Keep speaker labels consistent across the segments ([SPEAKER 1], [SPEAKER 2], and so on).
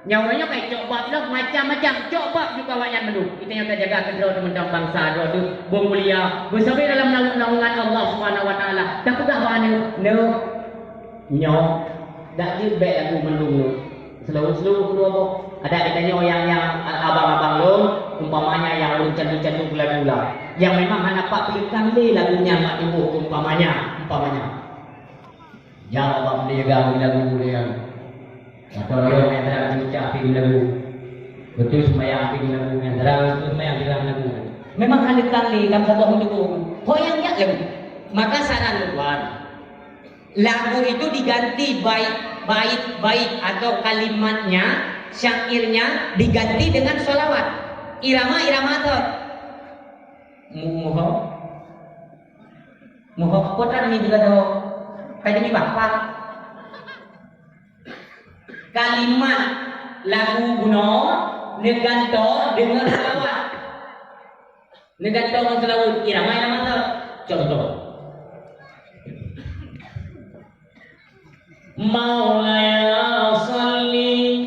[SPEAKER 1] Nyawanya kayak coba lah macam-macam coba juga wayan melu. Kita yang terjaga kedua teman-teman bangsa dua tu bermulia bersabit dalam naungan Allah Subhanahu Wa Taala. Tak kudah wani nyo dak di baik lagu mendung seluruh kedua tu ada ditanya yang abang-abang lu umpamanya yang lucu-lucu gula-gula yang memang anak pak pilihkan lagunya mak ibu umpamanya ya abang dia gawe lagu dia atau dia yang terang ucap pilih lagu betul sembahyang pilih lagu yang terang betul sembahyang pilih lagu memang ada kali kamu satu untuk yang lagu maka saran luar lagu itu diganti bait atau kalimatnya syairnya diganti dengan sholawat irama atau muho potran ini juga tahu kayak ini bapak kalimat lagu kuno neganto dengan sholawat neganto dengan sholawat irama atau contoh Maulaya salli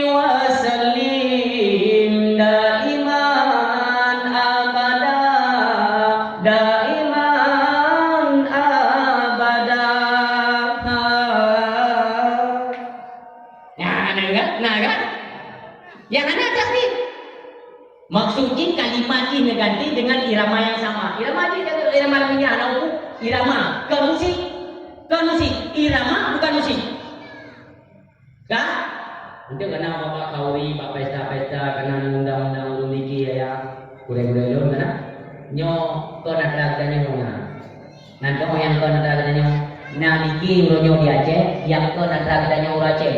[SPEAKER 1] wa sallim daiman abada nah kan yang ada tadi maksudnya kalimat ini ganti dengan irama yang sama irama ke musik irama bukan musik kan itu kena bapak kauri pak pesta kena undang-undang uniki ya kuda-kuda lu mana nyo ko nak nyo nanti yang ko nak nyo nah niki nyo di Aceh yang ko nak nyo Aceh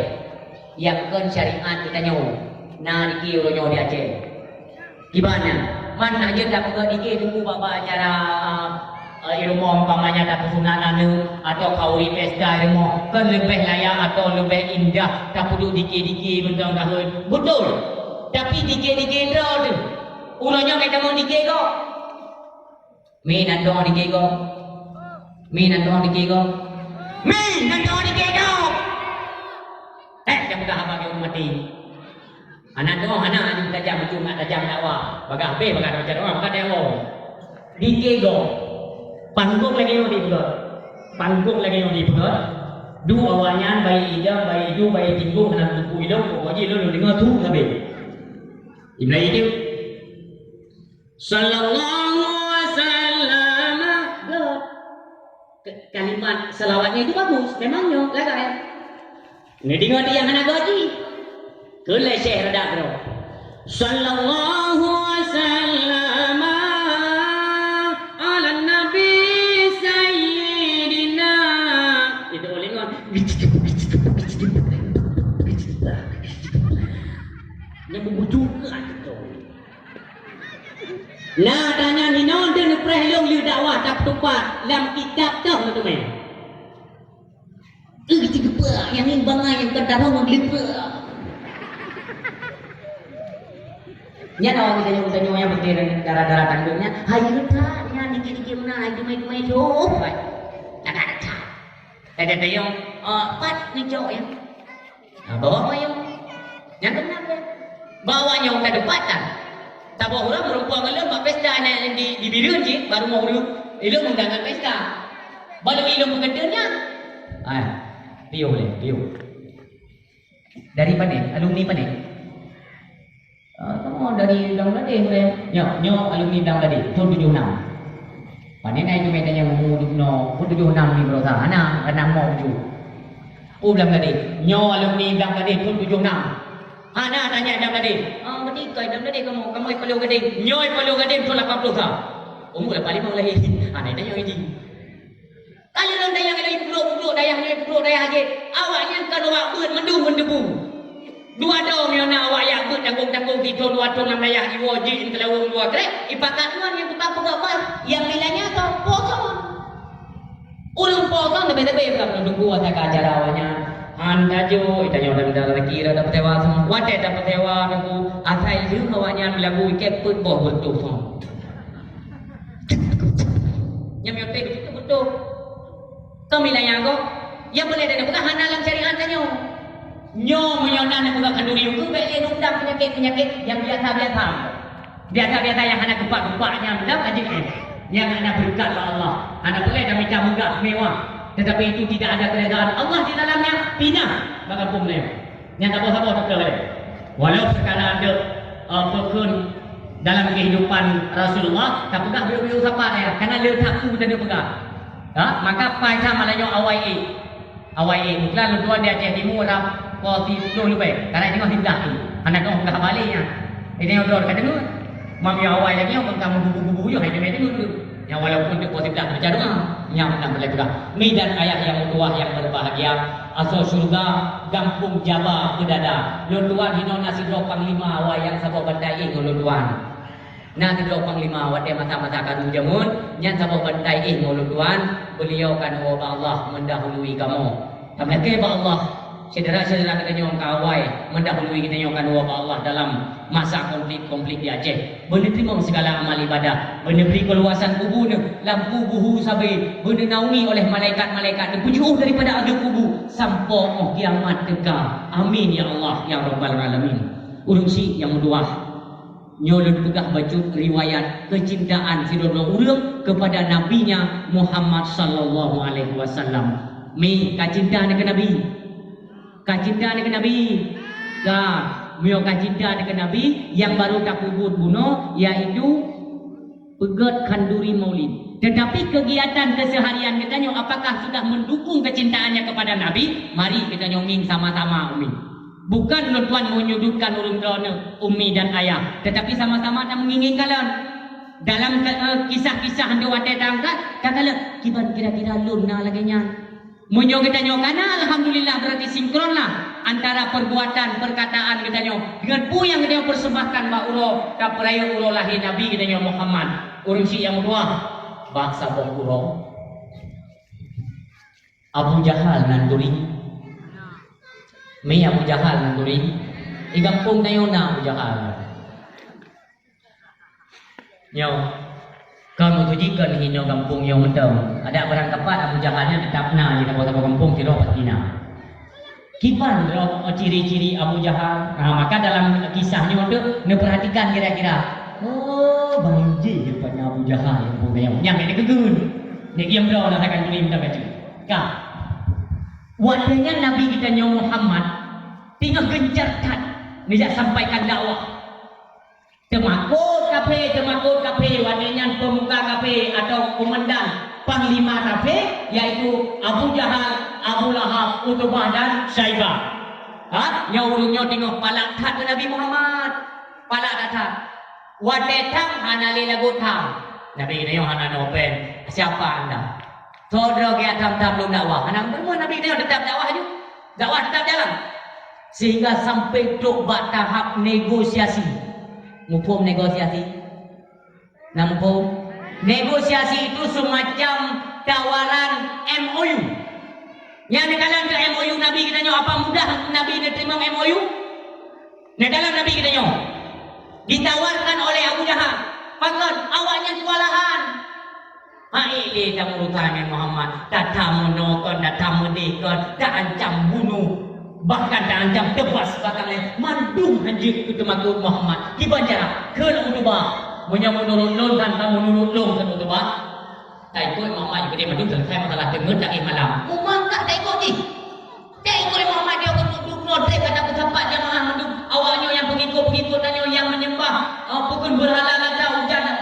[SPEAKER 1] yang ko syariat kita nyo nah niki nyo di Aceh gimana mana aja tak ke niki tunggu bapak acara ilmu umpamanya tak kesunanan atau kauri pesta ilmu kan lebih layak atau lebih indah tak perlu dikit-dikit bentang-bentang betul tapi dikit-dikit tu ulangnya kita mau dikit kok minat doang dikit kok jangan dah apa yang mati anak doang anak tajam cuma tajam dakwah bagai habis bagai macam doang bagai demo dikit kok panggung lagi yang dipegat dua awanyan bayi ijam bayi ju bayi tinggung kena buku hidup pokoknya lu dengar tu habis Ibrahim itu sallallahu wasallam kalimat selawatnya itu bagus memangnya lah kan ini dengar dia yang anak gaji kelai syekh rada bro sallallahu wasallam yang membujukan itu. Nah, tanya ni non dan prehlong liu dakwah tak tepat dalam kitab dah tu main. Itu apa yang bangai yang kedarong lipa. Nya tahu kita tanya yang berdiri darah-darah kandungnya, hayu tak nya dikit-dikit mana itu main tu. Tak ada. Ada tayong pat ni jauh ya. Bawa yang kenapa? Bawanya ke depatan. Tak bawa orang perempuan kalau buat pesta di biru je baru mau ilmu menggangan pesta. Baru ilmu kedenya. Pio. Dari mana? Alumni mana? Kamu dari Bangladesh boleh? Nyo alumni Bangladesh tahun 76. Panen ai cuma tanya mu dukno 76 ni berosa. Ana mau ju. Bangladesh. Nyo alumni Bangladesh tahun 76. Ana tanya jam tadi. Menikah jam tadi kamu perlu gading. Nyoi perlu gading tu 80 tahun. Umur 85 lahir. Ana tanya ini. Kalau orang dayang lagi peluk dayang lagi. Awaknya kan awak ber mendebu. Dua dom yang nak awak yang ber tanggung kita dua ton 6 dayang iwoji intelawung dua krek. Ipakat tuan yang tetap pegawai yang nilainya atau potong. Ulung potong lebih-lebih bukan menunggu acara awaknya. Anda jo itanya orang dalam kira dapat tewa semua wate dapat tewa aku asal itu awaknya lagu iket put boh betul semua nyam yote itu betul kami layan kok Yang boleh dia bukan hana dalam syariat tanya. Nyo menyonan nak buka kanduri ke baik dia undang penyakit-penyakit yang biasa-biasa. Biasa-biasa yang hana kepak-kepaknya dalam ajib yang anak berkat Allah. Anak boleh dah minta megah mewah. Tetapi itu tidak ada keredaan Allah di dalamnya. Pindah bakal pun dia. Yang tak apa-apa tak boleh. Walau sekarang ada pekun dalam kehidupan Rasulullah tak pegang biu-biu siapa dia. Karena dia takut dia pegang. Maka pai sama lah yang awai bukan lu tuan dia Aceh Timur rap posisi lu lebih. Karena tengok tidak ni. Anak dong enggak baliknya. Ini yang dor kata lu. Mami awai lagi yang kamu bubu-bubu yo hai dia tu. Yang walaupun dia posisi dah baca doa, yang nak boleh juga. Mi dan ayah yang tua yang berbahagia, asal surga gampung Jawa kedada. Lu tuan hino nasi dro panglima awai yang sabo bandai lu tuan. Nanti dua panglima awak dia masa-masa kanu jamun, yang sama bantai ngulu tuan, beliau kan Allah mendahului kamu. Tapi ke Allah, saudara-saudara kita nyong kawai mendahului kita nyong kan Allah dalam masa konflik di Aceh. Benda terima segala amal ibadah, benda beri keluasan kubur, lampu buhu sabai, benda naungi oleh malaikat-malaikat, berjauh daripada ada kubur sampai kiamat tegak. Amin ya Allah ya Rabbal Alamin. Urung si yang kedua. Nyolun pegah baju riwayat kecintaan si dua orang kepada nabinya Muhammad sallallahu alaihi wasallam. Mi kacinta dengan nabi. Kacinta dengan nabi. Mio kacinta dengan nabi yang baru tak kubur bunuh iaitu pegat kanduri maulid. Tetapi kegiatan keseharian kita nyo apakah sudah mendukung kecintaannya kepada nabi? Mari kita nyoming sama-sama umi. Bukan tuan menyudutkan urung drone ummi dan ayah, tetapi sama-sama nak menginginkan dalam kisah-kisah anda wadah tangkat katalah kiban kira-kira luna lagi nya munyo kita nyo kana alhamdulillah berarti sinkron lah antara perbuatan perkataan kita nyo dengan pu yang kita persembahkan ba ulo ka peraya ulo lahir nabi kita nyo Muhammad. Urung si yang kedua bangsa bong ulo Abu Jahal nanduri Mi Abu Jahal nanduri igampung tayo na Abu Jahal nyo kamu tujikan hino kampung yang mentang ada barang tepat Abu Jahalnya tetap na di kota kampung kira patina kipan ciri-ciri Abu Jahal. Maka dalam kisahnya itu perhatikan kira-kira banjir daripada Abu Jahal yang punya yang ini kegun dia diam dah nak akan beli minta baju kah wadahnya Nabi kita Muhammad tinggal gencarkan dia sampaikan dakwah temakut kafe wadahnya pemuka kafe atau komandan panglima kafe yaitu Abu Jahal, Abu Lahab, Utbah dan Syaibah. Nyaurungnya tengok palak tat ke Nabi Muhammad palak datang wadetang hanali lagu tam Nabi kita yang hana nopen siapa anda Saudara kita tam-tam belum dakwah. Anak bermua Nabi dia tetap dakwah je. Dakwah tetap jalan. Sehingga sampai duk buat tahap negosiasi. Mumpung negosiasi. Nampung negosiasi itu semacam tawaran MOU. Yang di dalam MOU Nabi kita nyo apa mudah Nabi dia terima MOU? Di dalam Nabi kita nyo ditawarkan oleh Abu Jahal. Pangan awaknya kewalahan. Ini dah urutannya Muhammad. Tak tamu nokon, tak tamu dekon, tak ancam bunuh, bahkan tak ancam tebas bahkan mandung haji ke temakut Muhammad. Dibaca ke Utbah, menyambut nurul dan kamu nurul ke Utbah. Tak ikut Muhammad juga dia mandung selesai masalah dengar tak malam. Muhammad tak ikut ni. Tak ikut Muhammad dia berduduk nodrek kata kesampat jamaah mandung. Awaknya yang pengikut-pengikutnya yang menyembah pukul berhala lada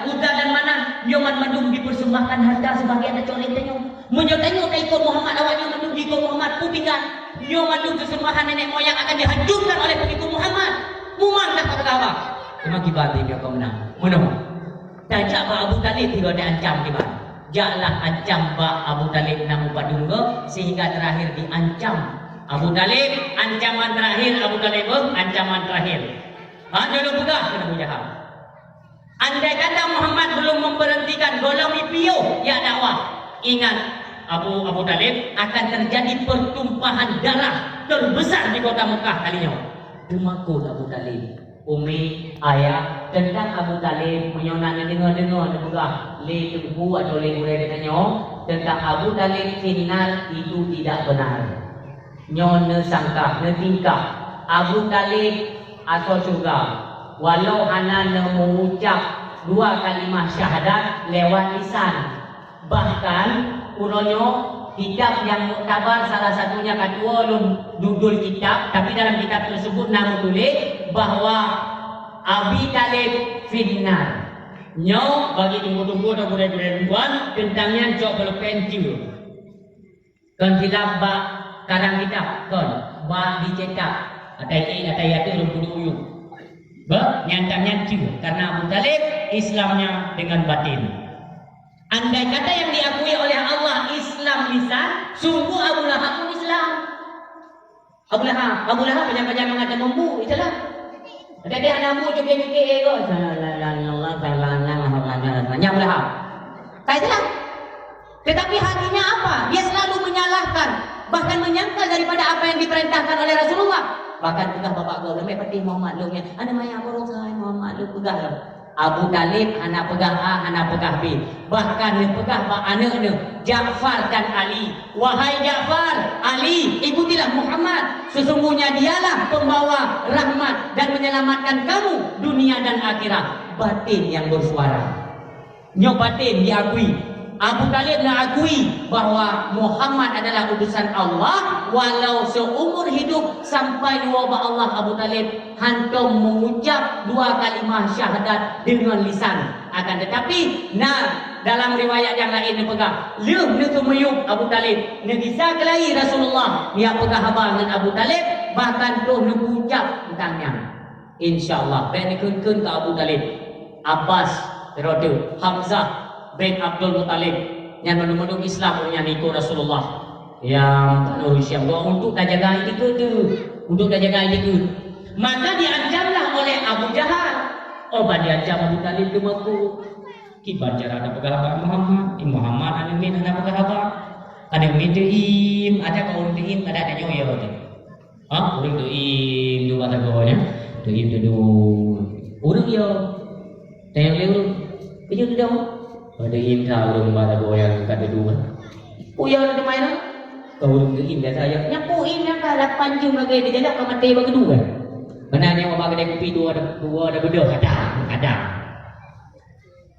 [SPEAKER 1] Uzza dan Manan. Nyoman mandung dipersembahkan harta sebagai anak colek tengok. Menyotengok tak ikut Muhammad awaknya mandung ikut Muhammad pupingan. Nyo mandung kesembahan nenek moyang akan dihancurkan oleh pengikut Muhammad. Muhammad tak kata apa. Cuma kibati dia kau menang. Menang. Tajak Abu Talib tidak diancam kibat. Jaklah ancam Abu Talib namu padunggo sehingga terakhir diancam. Abu Talib ancaman terakhir Abu Talib ancaman terakhir. Jodoh pegah kena Abu Jahal. Andai kata Muhammad belum memberhentikan golong IPO ya dakwah. Ingat Abu Talib akan terjadi pertumpahan darah terbesar di kota Mekah kalinya. Temakut Abu Talib. Umi, ayah, tentang Abu Talib menyonan dengar-dengar pegah. Le tunggu atau le urai dia tanya. tentang Abu Talib finnar itu tidak benar. Nyo ne sangka, ne tingkah Abu Talib atau surga. Walau ana ne mengucap 2 kalimah syahadat lewat lisan. Bahkan uronyo kitab yang muktabar salah satunya katua judul kitab, tapi dalam kitab tersebut nama tulis bahwa Abi Talib finnar. Nyo bagi tunggu-tunggu dan budak-budak tentangnya cok kalau pentiu. Kan kitab ba karang kitab kan ba dicetak atai itu rumput uyuk. Ba nyantanya tiu karena Abu Talib Islamnya dengan batin. Andai kata yang diakui oleh Allah Islam lisan, sungguh Abu Lahab pun Islam. Abu Lahab banyak-banyak mengatakan membu, itulah. Ada dia namu cukai-cukai ego. Allah Abu Lahab. Itulah. Tetapi hatinya apa? Dia selalu menyalahkan, bahkan menyangkal daripada apa yang diperintahkan oleh Rasulullah. Bahkan pegah bapak gua, lebih penting Muhammad lu nya. Ana maya borong sai Muhammad lu pegah lah. Abu Talib anak pegah A, anak pegah B. Bahkan dia pegah pak anak dia Ja'far dan Ali. Wahai Ja'far, Ali, ikutilah Muhammad. Sesungguhnya dialah pembawa rahmat dan menyelamatkan kamu dunia dan akhirat. Batin yang bersuara. Nyo batin diakui. Abu Talib mengakui bahwa Muhammad adalah utusan Allah, walau seumur hidup sampai wabah Allah. Abu Talib hantum mengucap 2 kalimah syahadat dengan lisan. Akan tetapi dalam riwayat yang lain dia pegang leuh neutu meyuk Abu Talib ne bisa kelahi Rasulullah dia pegang habang dengan Abu Talib, bahkan tuh mengucap tentangnya insyaallah ben keun ke Abu Talib. Abbas Rodu Hamzah bin Abdul Muttalib yang menuduh Islam yang ikut Rasulullah yang Syam untuk dah jaga itu tu, untuk dah jaga itu, maka diancamlah oleh Abu Jahal. Diancam Abu Talib tu maku kibar cara ada pegahaban Muhammad ada min ada pegahaban ada min tuim ada kaum tuim ada nyoya tu orang tuim dua tagonya tuim tu orang yo tayang leu itu tu dah ada insa ulung pada goyang kat dua. Uyang ada main kau ulung ke inda saya. Nyapu inda kala panjung lagi dia jadak ke mati bagi dua. Benarnya apa kedai kopi dua ada bedah ada.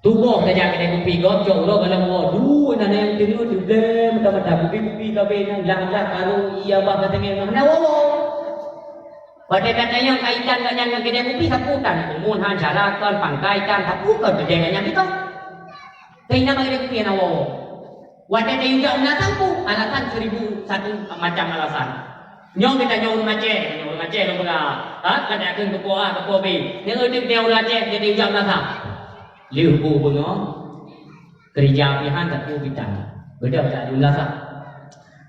[SPEAKER 1] Tubuh saja kedai kopi gocok lo kalau dua nana yang tiru juga mata-mata kopi kabe nang lang-lang karo iya bah katanya mana wo. Pada katanya kaitan dengan kedai kopi saputan. Mun han jalakan pangkaitan sapukan kedainya kita. Kaya naman rin kuya na wawo. Wala na yung yaong natampo. Alasan, 1,001 macam alasan. Nyong kita nyong mace. Nyong mace, no mga. Kada akin kupo A, kupo B. Nang ulit na yung mace, kita yung yaong nasa. Liu po po no. Kerja pihan at pubitan. Beda sa yung nasa.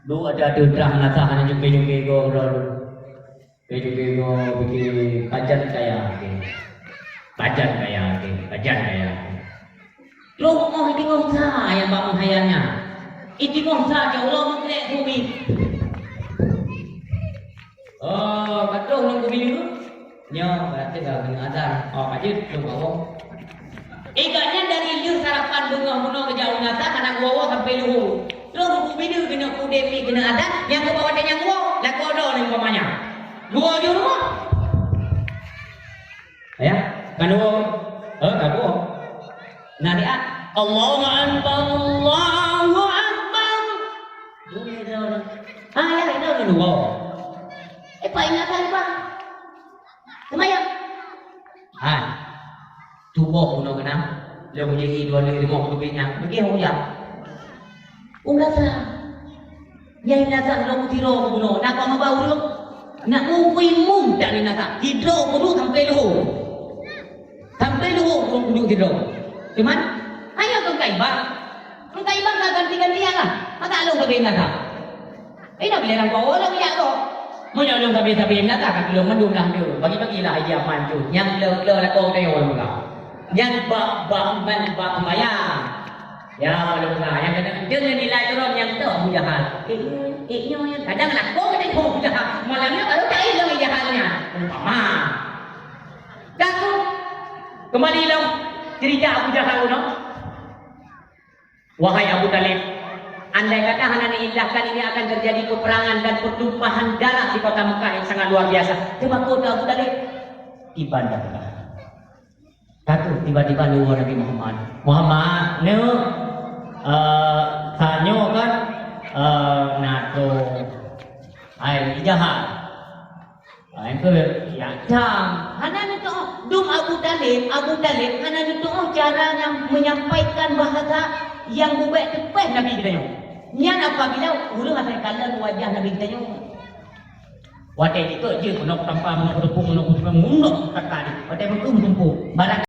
[SPEAKER 1] Do ada terang nasa. Ano yung kayong kayong bikin kajan kaya. Kajan kaya. Lo mau itingong sa yang bangun hayanya. Itingong sa ya Allah mengkena bumi. Betul nang bumi dulu. Nyo, berarti gak kena azan. Kajit belum ngomong. Iganya dari liur sarapan bunga-bunga ke jauh nasa anak gua sampai luhur. Lo bumi dulu kena kudemi kena azan, yang ke bawah dan yang gua, lah kodo ning pamanya. Gua di rumah. Ya, kan gua. Nanti Allahu Akbar, Allahu Akbar. Ya itu dulu. Pak ingatkan Pak. Lumayan. Tubuh puno kena. Dia punya dua lagi mau kubiknya. Begitu ya. Umrasa. Yang nasa lo mutiro puno. Nak apa bau dulu? Nak mungkin mum tak ni nasa. Hidro puno sampai luhur. Sampai luhur puno hidro. Cuman, ayo kong kaibang. Kung kaibang na ganti-gantian lah. Matalong sabihin na ka. Nabilang ko, walang iya ko. Munyolong sabihin na ka, kakilong mandumlang yun. Bagi-bagi lah iyaman yun. Yang le-le ko na yun ka. Yang ba-maya. Ya, walang ka. Yang kadang nilai turun yang tu, mujahan. Nyo yan. Kadang anak ko, kadang ko mujahan. Malamnya kalau tak ilang iyahannya. Umpama. Kaku. Kembali lang. Cerita Abu Jahal no? Wahai Abu Talib, Andai kata Hanan indahkan ini akan terjadi peperangan dan pertumpahan darah di kota Mekah yang sangat luar biasa. Coba kota Abu Talib ibadah. Kata tiba-tiba luar Nabi Muhammad ne sanyo kan nato ai jahat. Itu yang jam. Hanan itu dum Abu Talib Hanan itu caranya menyampaikan bahasa yang buat tepeh Nabi kita nyo. Nian apabila ulang asal kala wajah Nabi kita nyo. Wadah itu je nak tanpa menok tepung menok kata ni. Wadah itu tumpu. Barang